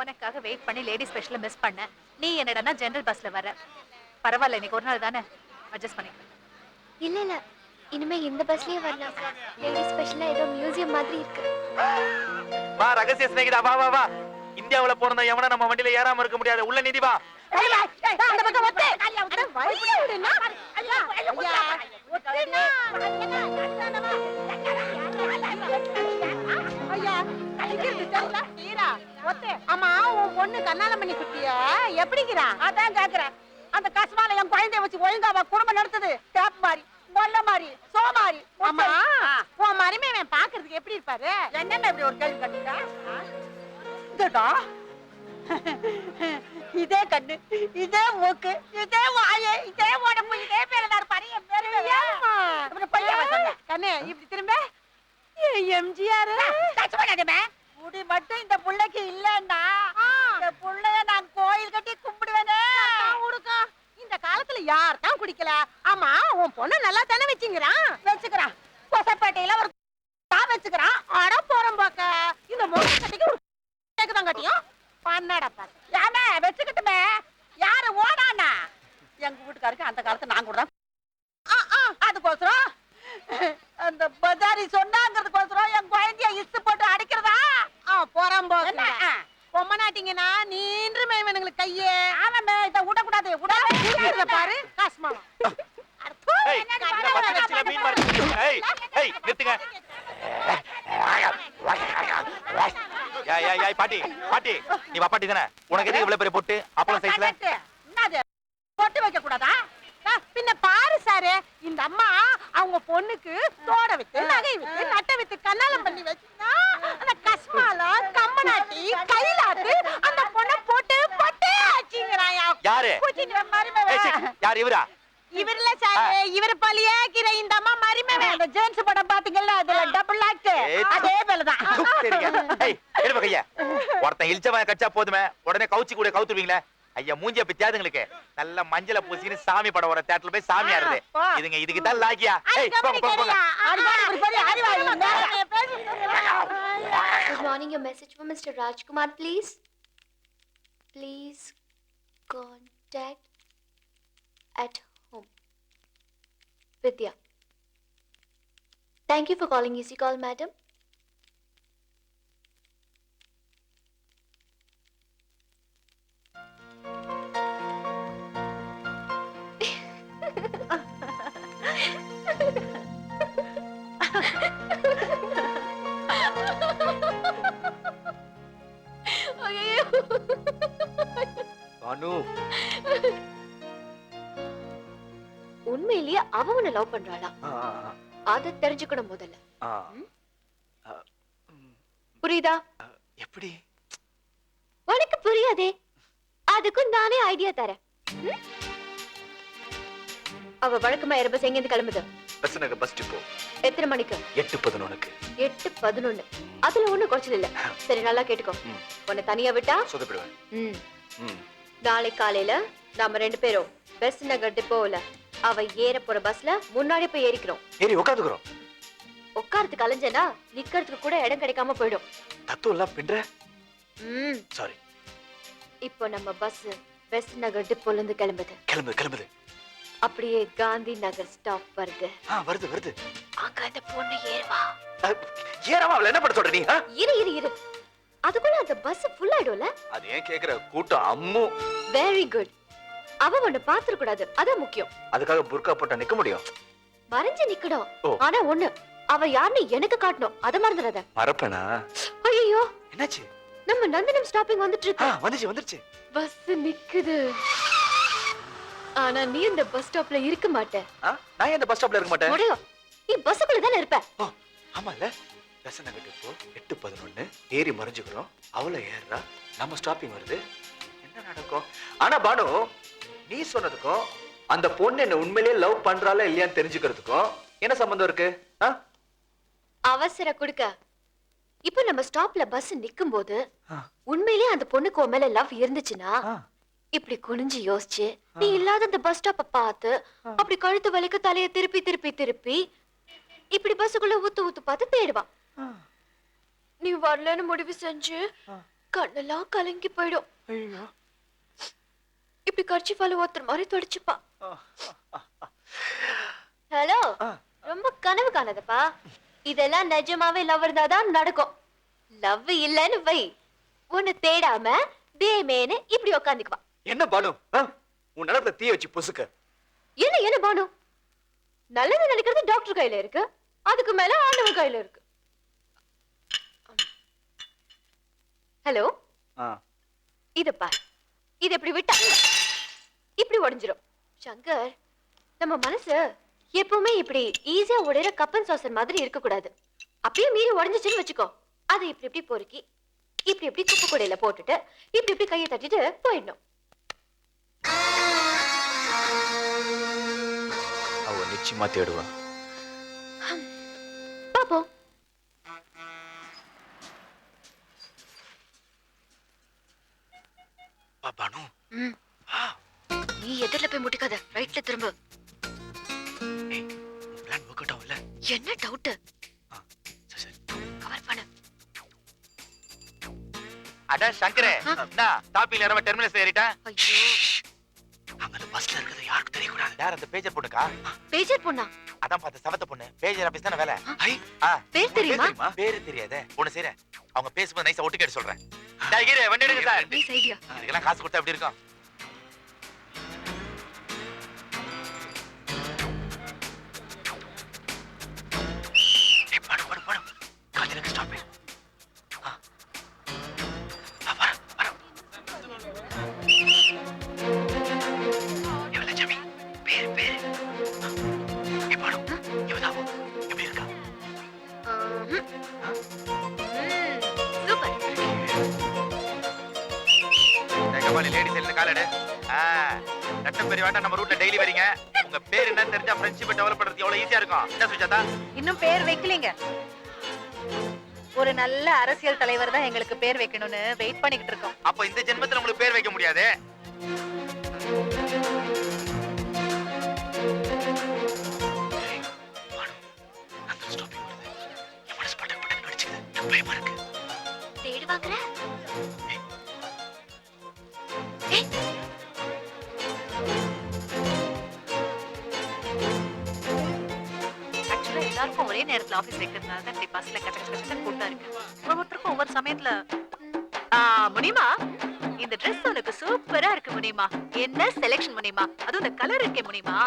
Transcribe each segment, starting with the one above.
உனக்காக வெயிட் பண்ணி lady ஸ்பெஷல miss பண்ண. நீ என்னடனா ஜெனரல் பஸ்ல வர. பரவாயில்ல, இன்னைக்கு ஒரு நாள் தானே, அட்ஜஸ்ட் பண்ணிக்க. இல்ல இல்ல, இனிமே இந்த பஸ்லயே வரலாம். லேடி ஸ்பெஷலா ஏதோ மியூசியம் மாதிரி இருக்கு. வா ரகசிய சிநேகிதா, வா வா வா. இந்தியாவுல பிறந்த எவனா நம்ம வண்டியில ஏறாம இருக்க முடியாது. உள்ள நிதி வா. அந்த பக்கம் ஒத்து. அட வழிய விடுனா. ஐயா ஐயா ஒத்துனா. ஐயா இங்கிருந்து தெரியல. ஈரா ஒத்து. அம்மா உன் பொண்ணு கண்ணால பண்ணி குட்டியா எப்படிங்கறா? அதான் கேக்குறேன். அந்த கஸ்மால என் குழந்தைய வச்சு ஒழுங்காவா குடும்பம் நடத்துது. டேப் மாதிரி மொல்ல மாதிரி சோமாரி. அம்மா உன் மருமகன் பாக்குறதுக்கு எப்படி இருப்பாரு? என்னென்ன இப்படி ஒரு கேள்வி கேட்டீங்க? இதடா இதே கண்ணு, இதே மூக்கு, இதே வாயை, இதே உடம்பு, இதே பேரடா இருப்பாரு. என் பேரு இப்படி பையன் சொன்ன கண்ணு இப்படி திரும்ப எம்ஜிஆர் முடி மட்டும் இந்த புள்ளைக்கு இல்லன்னா இந்த புள்ளைய நான் கோயில் கட்டி கும்பிடுவேனே. இந்த காலத்துல யார் தான் குடிக்கல? ஆமா உன் பொண்ணு நல்லா தானே வச்சுக்கிறான். வச்சுக்கிறான் கொசப்பேட்டையில ஒரு வச்சுக்கிறான். அட போறோம் பாக்க இந்த மொழி கட்டிக்கு ஒரு கேக்குதான் கட்டியும் பண்ணடா பாரு. ஏமே வச்சுக்கிட்டுமே யாரு ஓடானா? எங்க வீட்டுக்காருக்கு அந்த காலத்துல நான் கூட அதுக்கோசரம் அந்த பஜாரி சொன்னாங்கிறதுக்கோசரம் என் குழந்தைய இசு போட்டு அடிக்கிறதா போறான் போக பொம்மனாட்டிங்கன்னா நீன்று மேவனுங்களுக்கு கையே. ஆமாமே இதை விடக்கூடாது. விடாத பாரு காசுமாவா. பாட்டி பாட்டி நீ பாட்டி தானே, உனக்கு எதுக்கு இவ்வளவு பெரிய பொட்டு அப்பளம் சைஸ்ல? என்னது பொட்டு வைக்க கூடாதா? பின்ன பாரு சாரு, இந்த அம்மா அவங்க பொண்ணுக்கு தோட வித்து நகை வித்து நட்டை வித்து கண்ணாலம் பண்ணி வச்சுனா அந்த கஸ்மாலா கம்மனாட்டி கைலாட்டு அந்த பொண்ணை போட்டு போட்டு ஆச்சிங்கறாயா. யாரு? யார் இவரா? இவர்ல சாரு, இவர் பலியே கிர இந்த அம்மா மரிமவே. அந்த ஜேம்ஸ் படம் பாத்தீங்கல்ல, அதுல டபுள் ஆக்ட் அதே வேலைதான். ஏய் எடுப கையா. ஒருத்தன் இல்ச்சவன் கச்சா போதுமே உடனே கவுச்சி கூட கவுத்துவீங்களே. ஐயா மூஞ்சிய பிச்சாதுங்களுக்கு நல்ல மஞ்சள பூசின்னு சாமி படம் வர தியேட்டர்ல போய் சாமி ஆடுது. இதுங்க இதுக்கு தான் லாக்கியா. ஏய் போங்க போங்க. Good morning, your message for Mr. Rajkumar, please. Please contact at home. Vidya. Thank you for calling Easy Call, madam. Banu உண்மையிலேயே அவ உன்னை லவ் பண்றாளா? அத தெரிஞ்சுக்கணும் முதல்ல. புரியுதா? எப்படி? உனக்கு புரியாதே, அதுக்கும் நானே ஐடியா தரேன். அவ வழக்கமா பஸ் எங்க இருந்து கிளம்புது? பஸ் நகர் பஸ் டிப்போ. எத்தனை மணிக்கு? 8:11. 8:11. அதுல ஒண்ணு குறைச்சல் இல்ல. சரி நல்லா கேட்டுக்கோ. உன்னை தனியா விட்டா சொதப்பிடுவேன். நாளை காலையில நாம 2 பேரும் பஸ் நகர் டிப்போல அவ ஏற போற பஸ்ல முன்னாடி போய் ஏறிக்கிறோம். ஏறி உட்காந்துக்கிறோம். உட்கார்றதுக்கு அலைஞ்சனா நிக்கிறதுக்கு கூட இடம் கிடைக்காம போயிடும். தத்துவம் எல்லாம் பின்ற. சாரி. இப்போ நம்ம பஸ் நகர் டிப்போல இருந்து கிளம்புது. கிளம்புது. அப்படியே காந்தி நகர் ஸ்டாப் வருது. வருது. அங்க அந்த பொண்ணு ஏறுவா. ஏறவா? அவள என்ன பண்ண சொல்ற நீ? இரு. அதுக்குள்ள அந்த பஸ் ஃபுல் ஆயிடும்ல? அது ஏன் கேக்குற? கூட்டம் அம்மு. Very good. அவ உன்னை பாத்துற கூடாது, அதான் முக்கியம். அதுக்காக புர்கா போட்டா நிக்க முடியும்? மறைஞ்சு நிக்கணும். ஆனா ஒண்ணு, அவ யாருன்னு எனக்கு காட்டணும். அத மறந்துடாத. மறப்பேனா? ஐயோ என்னாச்சு? நம்ம நந்தனம் ஸ்டாப்பிங் வந்துட்டு இருக்கு. வந்துருச்சு. பஸ் நிக்குது. ஆனா நீ இந்த பஸ் ஸ்டாப்ல இருக்க மாட்ட. நான் இந்த பஸ் ஸ்டாப்ல இருக்க மாட்டேன். முடியும், நீ பஸ்ஸுக்குள்ள தானே இருப்ப. ஆமால. பஸ் நகர் டிப்போ 8:11 ஏறி மறைஞ்சுக்கிறோம். அவள ஏறா, நம்ம ஸ்டாப்பிங் வருது. என்ன நடக்கும்? ஆனா பானு, நீ சொன்னதுக்கும் அந்த பொண்ணு என்ன உண்மையிலேயே லவ் பண்றாளா இல்லையான்னு தெரிஞ்சுக்கிறதுக்கும் என்ன சம்பந்தம் இருக்கு? அவசர குடுக்க. இப்ப நம்ம ஸ்டாப்ல பஸ் நிக்கும் போது உண்மையிலேயே அந்த பொண்ணுக்கு உன் மேல லவ் இருந்துச்சுன்னா இப்படி குனிஞ்சு யோசிச்சு நீ இல்லாத அந்த பஸ் ஸ்டாப்ப பார்த்து அப்படி கழுத்து வலிக்கு தலைய திருப்பி இப்படி பஸ்ஸுக்குள்ள ஊத்து பார்த்து தேடுவா. நீ வரலன்னு முடிவு செஞ்சு கண்ணெல்லாம் கலங்கி போயிடும். ஐயோ. இப்படி கர்ச்சிஃபால ஒருத்தர் மாதிரி தொடச்சுப்பா. ஹலோ, ரொம்ப கனவு காணாதப்பா. இதெல்லாம் நிஜமாவே லவ் இருந்தாதான் நடக்கும். லவ் இல்லன்னு வை, உன்னை தேடாம தேமேன்னு இப்படி உக்காந்துக்குவா. என்ன பானு, உன் நிலத்துல தீய வச்சு பொசுக்க. என்ன பானு, நல்லது நினைக்கிறது டாக்டர் கையில இருக்கு, அதுக்கு மேல ஆண்டவன் கையில இருக்கு. ஹலோ, இத பார். இது எப்படி விட்டா இப்படி உடைஞ்சிரும். சங்கர், நம்ம மனசு எப்பவுமே இப்படி ஈஸியா உடையிற கப்பன் சாசர் மாதிரி இருக்க கூடாது. அப்படியே மீறி உடைஞ்சிச்சுன்னு வச்சுக்கோ, அதை இப்படி இப்படி பொறுக்கி இப்படி இப்படி குப்பை கூடையில போட்டுட்டு இப்படி இப்படி கையை தட்டிட்டு போயிடணும். அவ நிச்சயமா தேடுவா. பாப்போம். பானு, நீ எதிரில போய் முட்டிக்காத, ரைட்ல திரும்ப. பிளான் வொர்க் அவுட் ஆகல. என்ன டவுட்? சரி கவர் பண்ணு. அட சங்கரே, என்ன டாபில ஏறவ டெர்மினஸ் ஏறிட்டா? ஐயோ, அங்க பஸ்ல இருக்குது யாருக்கு தெரிய கூடாது. யார் அந்த பேஜர் பொண்ணுக்கா? பேஜர் பொண்ணா? அதான் பார்த்த சவத்த பொண்ணு. பேஜர் ஆபீஸ் தான வேலை. பேர் தெரியுமா? பேரு தெரியாதே. பொண்ணு செய்ற. அவங்க பேசும்போது நைஸா ஒட்டு கேட்டு சொல்றேன். டைகரே வண்டி எடுங்க சார். நீ ஐடியா. இதுக்கெல்லாம் காசு கொடுத்தா எப்படி இருக்கும்? பானு காதிலுக்கு ஸ்டாப். சூப்பர். கபாலி லேடிஸ் எல்லாம் காலடு. நட்டம் பெரிய வேண்டாம், நம்ம ரூட்ல டெய்லி வரீங்க. உங்க பேர் என்னன்னு தெரிஞ்சா ஃப்ரெண்ட்ஷிப் டெவலப் பண்றது எவ்வளவு ஈஸியா இருக்கும். என்ன சுஜாதா? இன்னும் பேர் வைக்கலீங்க. ஒரு நல்ல அரசியல் தலைவர் தான் எங்களுக்கு பேர் வைக்கணும்னு வெயிட் பண்ணிக்கிட்டு இருக்கோம். அப்ப இந்த ஜென்மத்துல உங்களுக்கு பேர் வைக்க முடியாது. தேடுவாங்கற? ஆக்சுவலா எல்லாருக்கும் ஒரே நேரத்துல ஆபீஸ் வைக்கிறதுனால தான் இப்படி பஸ்ல கட்ட கட்ட கூட்டா இருக்கு. ஒவ்வொருத்தருக்கும் ஒவ்வொரு சமயத்துல முனிமா, இந்த ட்ரெஸ் உனக்கு சூப்பரா இருக்கு முனிமா. என்ன செலக்ஷன் முனிமா, அதுவும் இந்த கலர் இருக்கே முனிமா,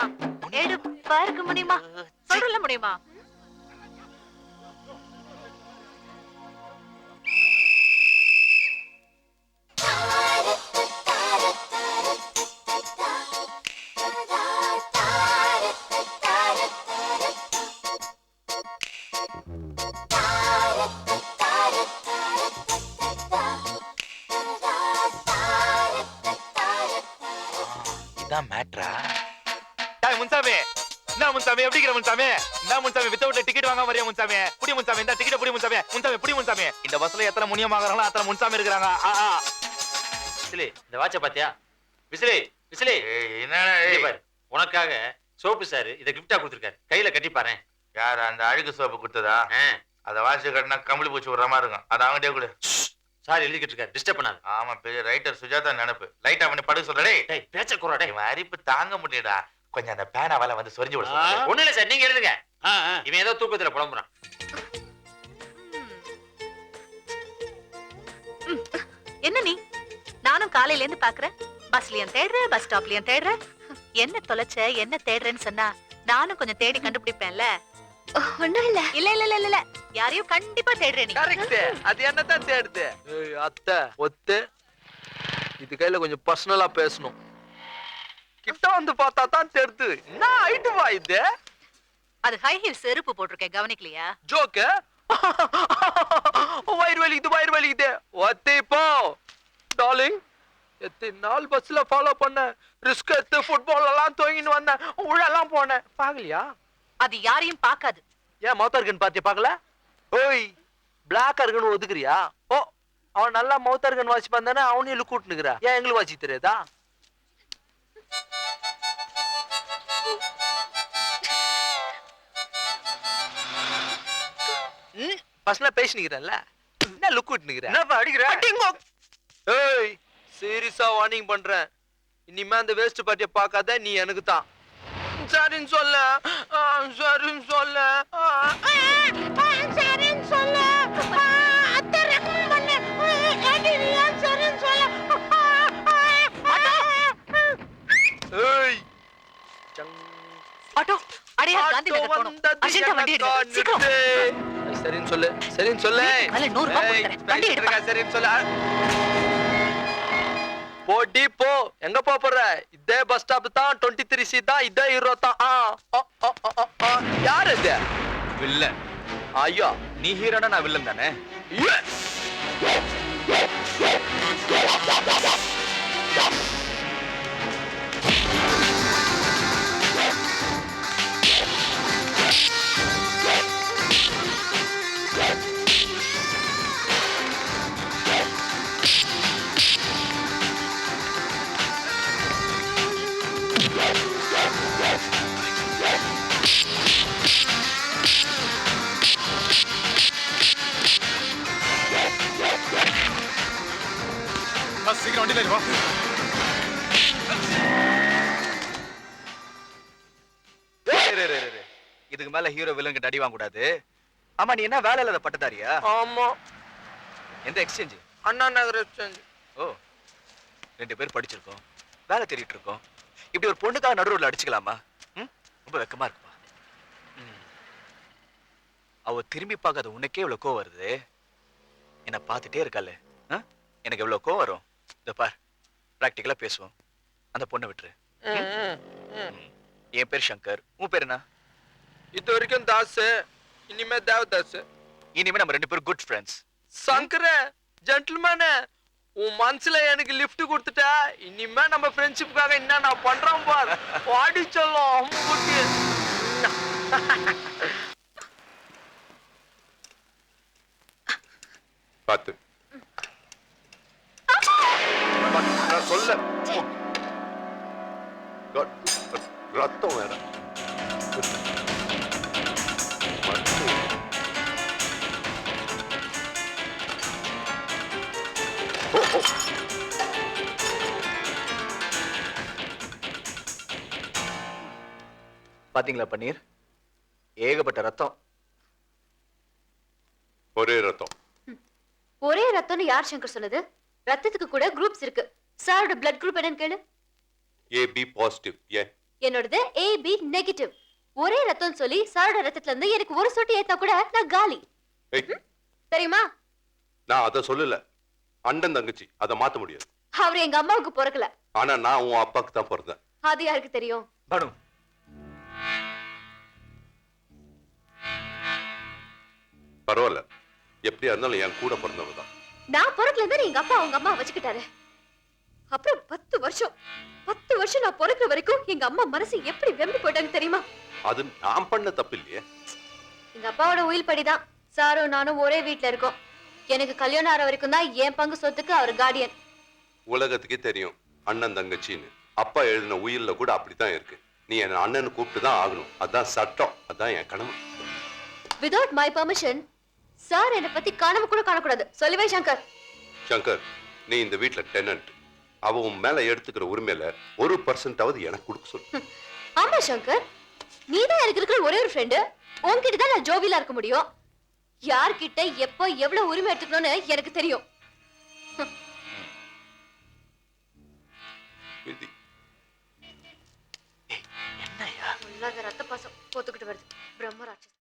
எடுப்பா இருக்கு முனிமா. சொல்றல முனிமா. இதான் மேட்ரா? டேய் முன்சாமி, என்ன முன்சாமி எப்படி இருக்கற முன்சாமி? என்ன முன்சாமி வித்தவுட்ல டிக்கெட் வாங்க வரியா முன்சாமி? புடி முன்சாமி, இந்த டிக்கெட் புடி முன்சாமி. முன்சாமி புடி முன்சாமி. இந்த பஸ்ல எத்தனை முனியமாகறாங்களோ அத்தனை முன்சாமி இருக்காங்க. விசிலி, இந்த வாட்ச பாத்தியா? Wesley, Wesley. என்னடா இங்க பாரு, உனக்காக சோப்பு சார் இத கிஃப்டா கொடுத்திருக்காரு. கையில கட்டி பாறேன். யார் அந்த அழுக்கு சோப்பு கொடுத்ததா? அத வாட்ச் கட்டினா கம்பளி பூச்சி விடுற மாதிரி இருக்கும். அத அவங்கிட்டே கொடு. சார் எழுதிக்கிட்டு இருக்காரு, டிஸ்டர்ப் பண்ணாத. ஆமா, பெரிய ரைட்டர் சுஜாதா நினைப்பு. லைட்டா பண்ணி படுக்க சொல்ற. டேய் டேய் பேச்ச குறா டேய். இவன் அரிப்பு தாங்க முடியலடா. கொஞ்சம் அந்த பேனாவால வந்து சொரிஞ்சு விட சொல்லு. ஒண்ணு இல்ல சார், நீங்க எழுதுங்க. இவன் ஏதோ தூக்கத்துல புலம்புறான். என்ன நீ? நானும் காலையில இருந்து பாக்குறேன். பஸ்லயும் தேடுற, பஸ் ஸ்டாப்லயும் தேடுற. என்ன தொலைச்ச, என்ன தேடுறேன்னு சொன்னா நானும் கொஞ்சம் தேடி கண்டுபிடிப்பேன்ல. ஒண்ணும் இல்ல. இல்ல இல்ல இல்ல இல்ல, யாரையும் கண்டிப்பா தேடுற நீ. கரெக்ட். அது என்னதான் தேடுது? அத்தை ஒத்து இது கையில கொஞ்சம் பர்சனலா பேசணும். கிட்ட வந்து பார்த்தா தான் தேடுது. என்ன ஐட்டமா இது? அது ஹை ஹீல் செருப்பு போட்டிருக்கேன், கவனிக்கலையா? ஜோக்கு. வயிறு வலிக்குது, வயிறு வலிக்குது. ஒத்தி போ டார்லிங். எத்தனை நாள் பஸ்ல ஃபாலோ பண்ண, ரிஸ்க் எடுத்து ஃபுட்பால் எல்லாம் தூங்கின்னு வந்தேன், உள்ளெல்லாம் போனேன். பாக்கலையா? அது யாரையும் பார்க்காது. ஏன் மவுத்தா இருக்குன்னு பாத்தியா? பாக்கல? ஓய், பிளாக்கா இருக்குன்னு ஒதுக்குறியா? ஓ, அவன் நல்லா மவுத்தா இருக்குன்னு வாசி பண்ணானே, அவனையும் லுக் கூட்டுனுக்குறா. ஏன் எங்களுக்கு வாசி தெரியாதா? பஸ்ல பேசினுக்கிறேன்ல, என்ன லுக் கூட்டுனுக்குற? என்னப்பா அடிக்கிற? அடிங்கோ. சீரியஸா வார்னிங் பண்றேன். இனிமே அந்த வேஸ்ட் பார்ட்டியை பார்க்காத, நீ எனக்கு தான். சரின்னு சொல்ல. சரின்னு சொல்ல. சரின்னு சொல்லு. அத்தை ரெக்கமெண்ட் பண்ணு. ஏண்டி நீ ஏன் சரின்னு சொல்ல? ஏய் ஆட்டோ அடையார் காந்தி நகர் போகணும். அர்ஜென்ட்டா வண்டி எடுங்க. சீக்கிரம். சரின்னு சொல்லு. சரின்னு சொல்லு. அதுல 100 ரூபாய் கொடுத்துறேன். வண்டி எடுப்பா. சரின்னு சொல்லு. போடி போ. எங்க போற? இதே பஸ் ஸ்டாப் தான், 23C தான், இதே ஹீரோ தான். யார் இது? வில்லன். ஐயா, நீ ஹீரோனா நான் வில்லன் தானே? சீக்கிரம் வண்டியில வா. இதுக்கு மேல ஹீரோ வில்லன் கிட்ட அடி வாங்க கூடாது. ஆமா, நீ என்ன வேலை இல்லாத பட்டதாரியா? ஆமா. எந்த எக்ஸ்சேஞ்ச்? அண்ணா நகர் எக்ஸ்சேஞ்ச். ஓ, 2 பேர் படிச்சிருக்கோம், வேலை தேடிட்டு இருக்கோம். இப்படி ஒரு பொண்ணுக்காக நடுவுல அடிச்சுக்கலாமா? ரொம்ப வெக்கமா இருக்குப்பா. அவ திரும்பி பார்க்காத உனக்கே இவ்வளவு கோவம் வருது. என்ன பார்த்துட்டே இருக்கால, எனக்கு எவ்வளவு கோவம் வரும். இத பார், பிராக்டிக்கலா பேசுவோம். அந்த பொண்ணை விட்டுரு. என் பேர் சங்கர், உன் பேர் என்ன? இது வரைக்கும் தாஸ், இனிமே தேவதாஸ். இனிமே நம்ம 2 பேரும் குட் ஃப்ரெண்ட்ஸ். சங்கர, ஜென்டில்மேன், உன் மனசுல எனக்கு லிஃப்ட் கொடுத்துட்ட. இனிமே நம்ம ஃப்ரெண்ட்ஷிப்புக்காக என்ன நான் பண்றோம் பார். பாடி சொல்லும். பாத்து நான் சொல்ல ரத்தம் வேற. பாத்தீங்களா பன்னீர், ஏகப்பட்ட ரத்தம். ஒரே ரத்தம். ஒரே ரத்தம்னு யார் சங்கர் சொன்னது? ரத்தத்துக்கு கூட குரூப்ஸ் இருக்கு. சாரோட பிளட் குரூப் என்னன்னு கேளு. AB positive. ஏன்? என்னோடது AB நெகட்டிவ். ஒரே ரத்தம் சொல்லி சாரோட ரத்தத்துல இருந்து எனக்கு ஒரு சொட்டு ஏத்தா கூட நான் காலி. தெரியுமா? நான் அத சொல்லல, அண்ணன் தங்கச்சி, அத மாத்த முடியாது. அவர் எங்க அம்மாவுக்கு பிறக்கல. ஆனா நான் உன் அப்பாக்கு தான் பிறந்தேன். அது யாருக்கு தெரியும்? பானு, பரவாயில்ல, எப்படியா இருந்தாலும் என் கூட பிறந்தவங்க தான். நான் பிறக்கல இருந்து எங்க அப்பா அவங்க அம்மா வச்சுக்கிட்டாரு. அப்புறம் 10 வருஷம் நான் பிறக்கிற வரைக்கும் எங்க அம்மா மனசு எப்படி வெம்பி போயிட்டாங்க தெரியுமா? அது நான் பண்ண தப்பு இல்லையே. எங்க அப்பாவோட உயில் படிதான் சாரும் நானும் ஒரே வீட்டுல இருக்கோம். எனக்கு கல்யாணம் ஆற வரைக்கும் தான் என் பங்கு சொத்துக்கு அவர் கார்டியன். உலகத்துக்கே தெரியும் அண்ணன் தங்கச்சின்னு. அப்பா எழுதின உயிர்ல கூட அப்படித்தான் இருக்கு. நீ என் அண்ணன் கூப்பிட்டு தான் ஆகணும். அதான் சட்டம், அதான் என் கடமை. வித்வுட் மை பெர்மிஷன் சார் என்னை பத்தி கனவு கூட காணக்கூடாது. சொல்லுவே சங்கர். சங்கர், நீ இந்த வீட்டுல டெனன்ட். அவ உன் மேல எடுத்துக்கிற உரிமையில 1% எனக்கு கொடுக்க சொல்லு. ஆமா சங்கர், நீதான் எனக்கு இருக்கிற ஒரே ஒரு ஃப்ரெண்டு. உன்கிட்ட தான் நான் ஜோவிலா இருக்க முடியும். யார்கிட்ட எப்போ எவ்வளவு உரிமை எடுத்துக்கணும்னு எனக்கு தெரியும். என்னையா ரத்த பாசம் போத்துக்கிட்டு வருது. பிரம்மராட்சஸ்.